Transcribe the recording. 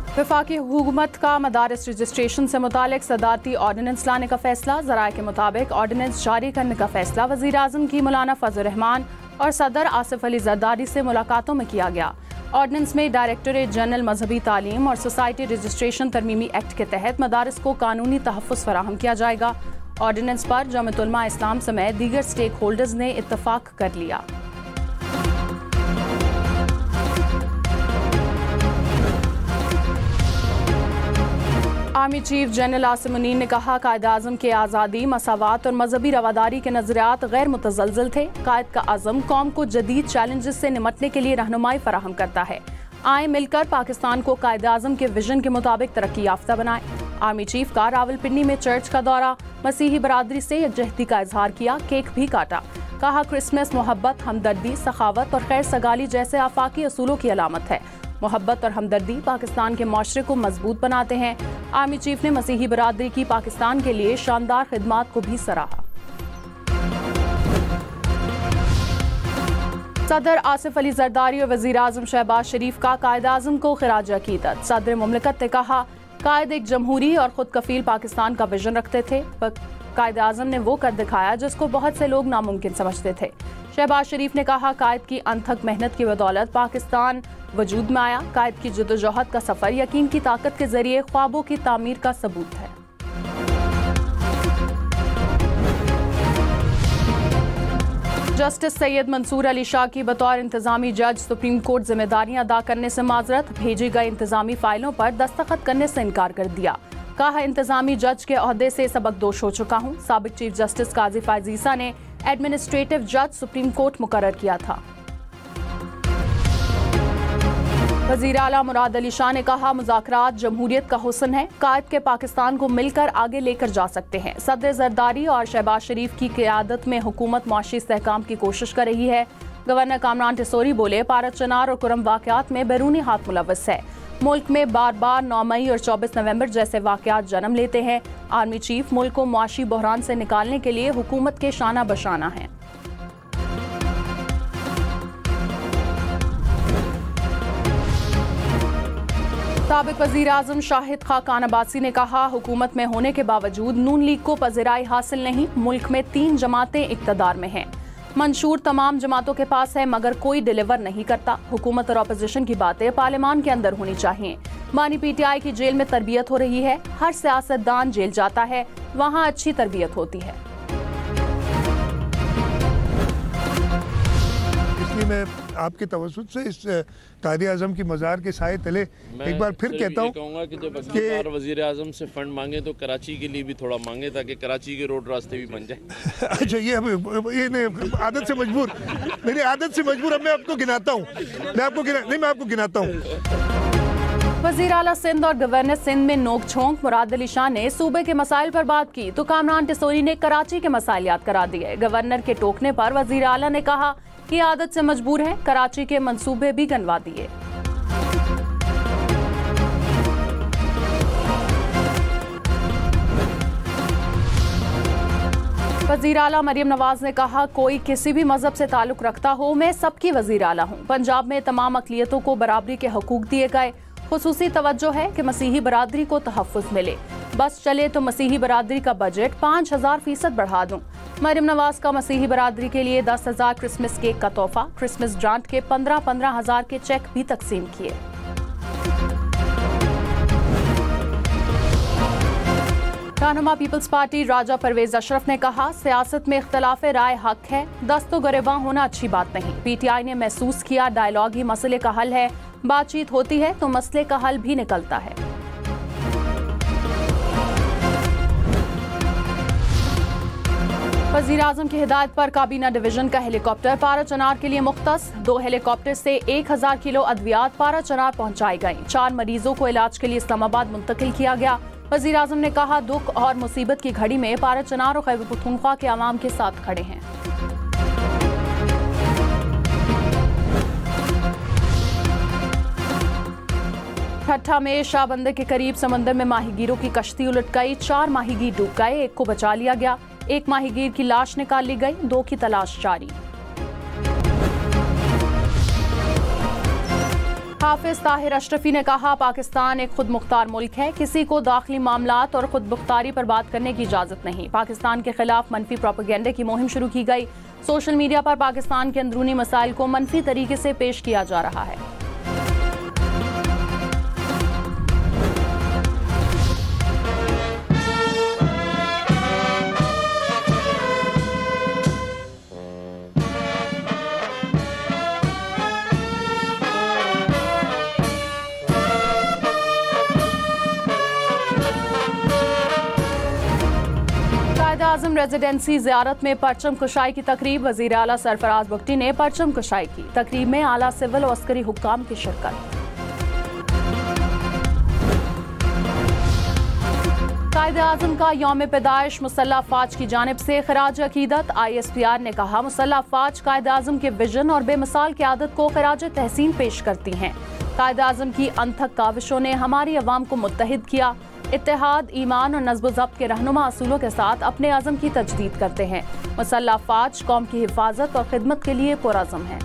वफाकी हुकूमत का मदारिस रजिस्ट्रेशन से मुतालिक सदारती ऑर्डिनेंस लाने का फैसला। ज़राए के मुताबिक ऑर्डिनेंस जारी करने का फैसला वज़ीर आज़म की मौलाना फजल रहमान और सदर आसिफ अली जरदारी से मुलाकातों में किया गया। ऑर्डिनेंस में डायरेक्टरेट जनरल मजहबी तालीम और सोसाइटी रजिस्ट्रेशन तरमीमी एक्ट के तहत मदारिस को कानूनी तहफ़्फ़ुज़ फराहम किया जाएगा। ऑर्डिनेंस पर जमात उलमा इस्लाम समेत दीगर स्टेक होल्डर्स ने इत्तफाक कर लिया। Army chief general Asim Munir ने कहा, कायद-ए-आज़म के आज़ादी, मसावत और मजहबी रवादारी के नजरियात गैर मुतज़लज़ल थे। कायद का आज़म कौम को जदीद चैलेंजेस से निमटने के लिए रहनुमाई फराहम करता है। आए मिलकर पाकिस्तान को कायद-ए-आज़म के विजन के मुताबिक तरक्की याफ्ता बनाए। आर्मी चीफ का रावलपिंडी में चर्च का दौरा, मसीही बरादरी से यकजहती का इजहार किया, केक भी काटा। कहा, क्रिसमस मोहब्बत, हमदर्दी, सखावत और खैर सगाली जैसे आफाकी असूलों की अलामत है। मोहब्बत और हमदर्दी पाकिस्तान के माशरे को मजबूत बनाते हैं। आर्मी चीफ ने मसीही बरादरी की पाकिस्तान के लिए शानदार खिदमात को भी सराहा। सदर आसिफ अली जरदारी और वज़ीर आज़म शहबाज शरीफ का कायद-ए-आज़म को खिराज अकीदत। सदर मुमलिकत ने कहा, कायद एक जमहूरी और खुद कफील पाकिस्तान का विजन रखते थे। कायद-ए-आज़म ने वो कर दिखाया जिसको बहुत से लोग नामुमकिन समझते थे। शहबाज शरीफ ने कहा, कायद की अनथक मेहनत की बदौलत पाकिस्तान वजूद में आया। कायद की जद्दोजहद का सफर यकीन की ताकत के जरिए ख्वाबों की तामीर का सबूत है। जस्टिस सैयद मंसूर अली शाह की बतौर इंतजामी जज सुप्रीम कोर्ट जिम्मेदारियां अदा करने से माजरत। भेजी गई इंतजामी फाइलों पर दस्तखत करने से इनकार कर दिया। कहा, इंतजामी जज के ओहदे से सबकदोश हो चुका हूँ। साबिक चीफ जस्टिस काजी फायजीसा ने एडमिनिस्ट्रेटिव जज सुप्रीम कोर्ट मुकर्रर किया था। वज़ीर आला मुराद अली शाह ने कहा, मुज़ाकरात जमहूरियत का हुस्न है। कायद के पाकिस्तान को मिलकर आगे लेकर जा सकते हैं। सदर जरदारी और शहबाज शरीफ की क़यादत में हुकूमत मुआशी इस्तेहकाम की कोशिश कर रही है। गवर्नर कामरान टिसोरी बोले, पारत चनार और कुरम वाक़यात में बैरूनी हाथ मुलव्वस है। मुल्क में बार बार 9 मई और 24 नवंबर जैसे वाक़यात जन्म लेते हैं। आर्मी चीफ मुल्क को मुआशी बहरान से निकालने के लिए हुकूमत के शाना बशाना है। साबिक वज़ीर आज़म शाहिद खाकान अब्बासी ने कहा, हुकूमत में होने के बावजूद नून लीग को पज़िराई हासिल नहीं। मुल्क में 3 जमातें इक़्तिदार में हैं। मंशूर तमाम जमातों के पास है मगर कोई डिलीवर नहीं करता। हुकूमत और अपोजिशन की बातें पार्लियामान के अंदर होनी चाहिए। मानी पीटीआई की जेल में तरबियत हो रही है। हर सियासतदान जेल जाता है, वहाँ अच्छी तरबियत होती है। मैं आपके तवज्जुह से इस कायद-ए-आज़म की मज़ार के साए तले एक बार फिर कहता हूँ कि जब अगली वज़ीर आज़म से फंड मांगे तो कराची के लिए भी थोड़ा मांगे ताकि कराची के रोड रास्ते भी बन जाए। अच्छा, ये आदत से मजबूर, मेरी आदत से मजबूर। अब मैं आपको गिनाता हूँ, मैं आपको गिनाता हूँ। वज़ीर आला सिंध और गवर्नर सिंध में नोक झोंक। मुराद अली शाह ने सूबे के मसाइल पर बात की तो कामरान टिसोरी ने कराची के मसाइल याद करा दिए। गवर्नर के टोकने पर वज़ीर आला ने कहा कि आदत से मजबूर है, कराची के मंसूबे भी गनवा दिए। वज़ीर आला मरियम नवाज ने कहा, कोई किसी भी मजहब से ताल्लुक रखता हो, मैं सबकी वज़ीर आला हूँ। पंजाब में तमाम अक़लियतों को बराबरी के हकूक दिए गए। खुसूसी तवज्जो है कि मसीही बरादरी को तहफ़्फ़ुज़ मिले। बस चले तो मसीही बरादरी का बजट 5000% बढ़ा दूं। मरियम नवाज का मसीही बरादरी के लिए 10,000 क्रिसमस केक का तोहफा, क्रिसमस ग्रांट के 15-15 हज़ार के चेक भी तकसीम किए। रहनुमा पीपल्स पार्टी राजा परवेज अशरफ ने कहा, सियासत में इख्तलाफ राय हक है, दस्तो गिरेबां होना अच्छी बात नहीं। पीटीआई ने महसूस किया डायलॉग ही मसले का हल है। बातचीत होती है तो मसले का हल भी निकलता है। वज़ीर आज़म की हिदायत पर काबीना डिवीजन का हेलीकॉप्टर पारा चनार के लिए मुख्तस। 2 हेलीकॉप्टर से 1000 किलो अद्वियात पारा चनार पहुंचाई गई। 4 मरीजों को इलाज के लिए इस्लामाबाद मुंतकिल किया गया। वज़ीर आज़म ने कहा, दुख और मुसीबत की घड़ी में पारा चनार और खैबर पख्तूनख्वा के अवाम के साथ खड़े हैं। ठट्ठा में शाहबंदर के करीब समंदर में माहीगीरों की कश्ती उलट गई। 4 माहीगीर डूब गए, 1 को बचा लिया गया। 1 माहीगीर की लाश निकाल ली गई, 2 की तलाश जारी। हाफिज ताहिर अशरफी ने कहा, पाकिस्तान एक खुद मुख्तार मुल्क है, किसी को दाखिली मामलात और खुद मुख्तारी पर बात करने की इजाज़त नहीं। पाकिस्तान के खिलाफ मनफी प्रोपेगेंडे की मुहिम शुरू की गई। सोशल मीडिया पर पाकिस्तान के अंदरूनी मसाइल को मनफी तरीके से पेश किया जा रहा है। आज़म रेजिडेंसी ज़ियारत में परचम कुशाई की तकरीब। वज़ीर आला सरफराज बुगटी ने परचम कुशाई की। तकरीब में आला सिविल और अस्करी हुक्काम की शिरकत। कायदे आज़म का यौम पैदाइश मुसल्लह फ़ौज की जानिब से खराज अकीदत। ISPR ने कहा, मुसल्लह फ़ौज कायदे आज़म के विजन और बेमिसाल क़यादत को खराज तहसीन पेश करती हैं। कायदे आज़म की अनथक काविशों ने हमारी अवाम को मुत्तहिद किया। इत्तेहाद, ईमान और नज़्म ज़ब्त के रहनुमा असूलों के साथ अपने अज़म की तजदीद करते हैं। मुसल्लह फ़ौज कौम की हिफाजत और खिदमत के लिए पुरअज़म है।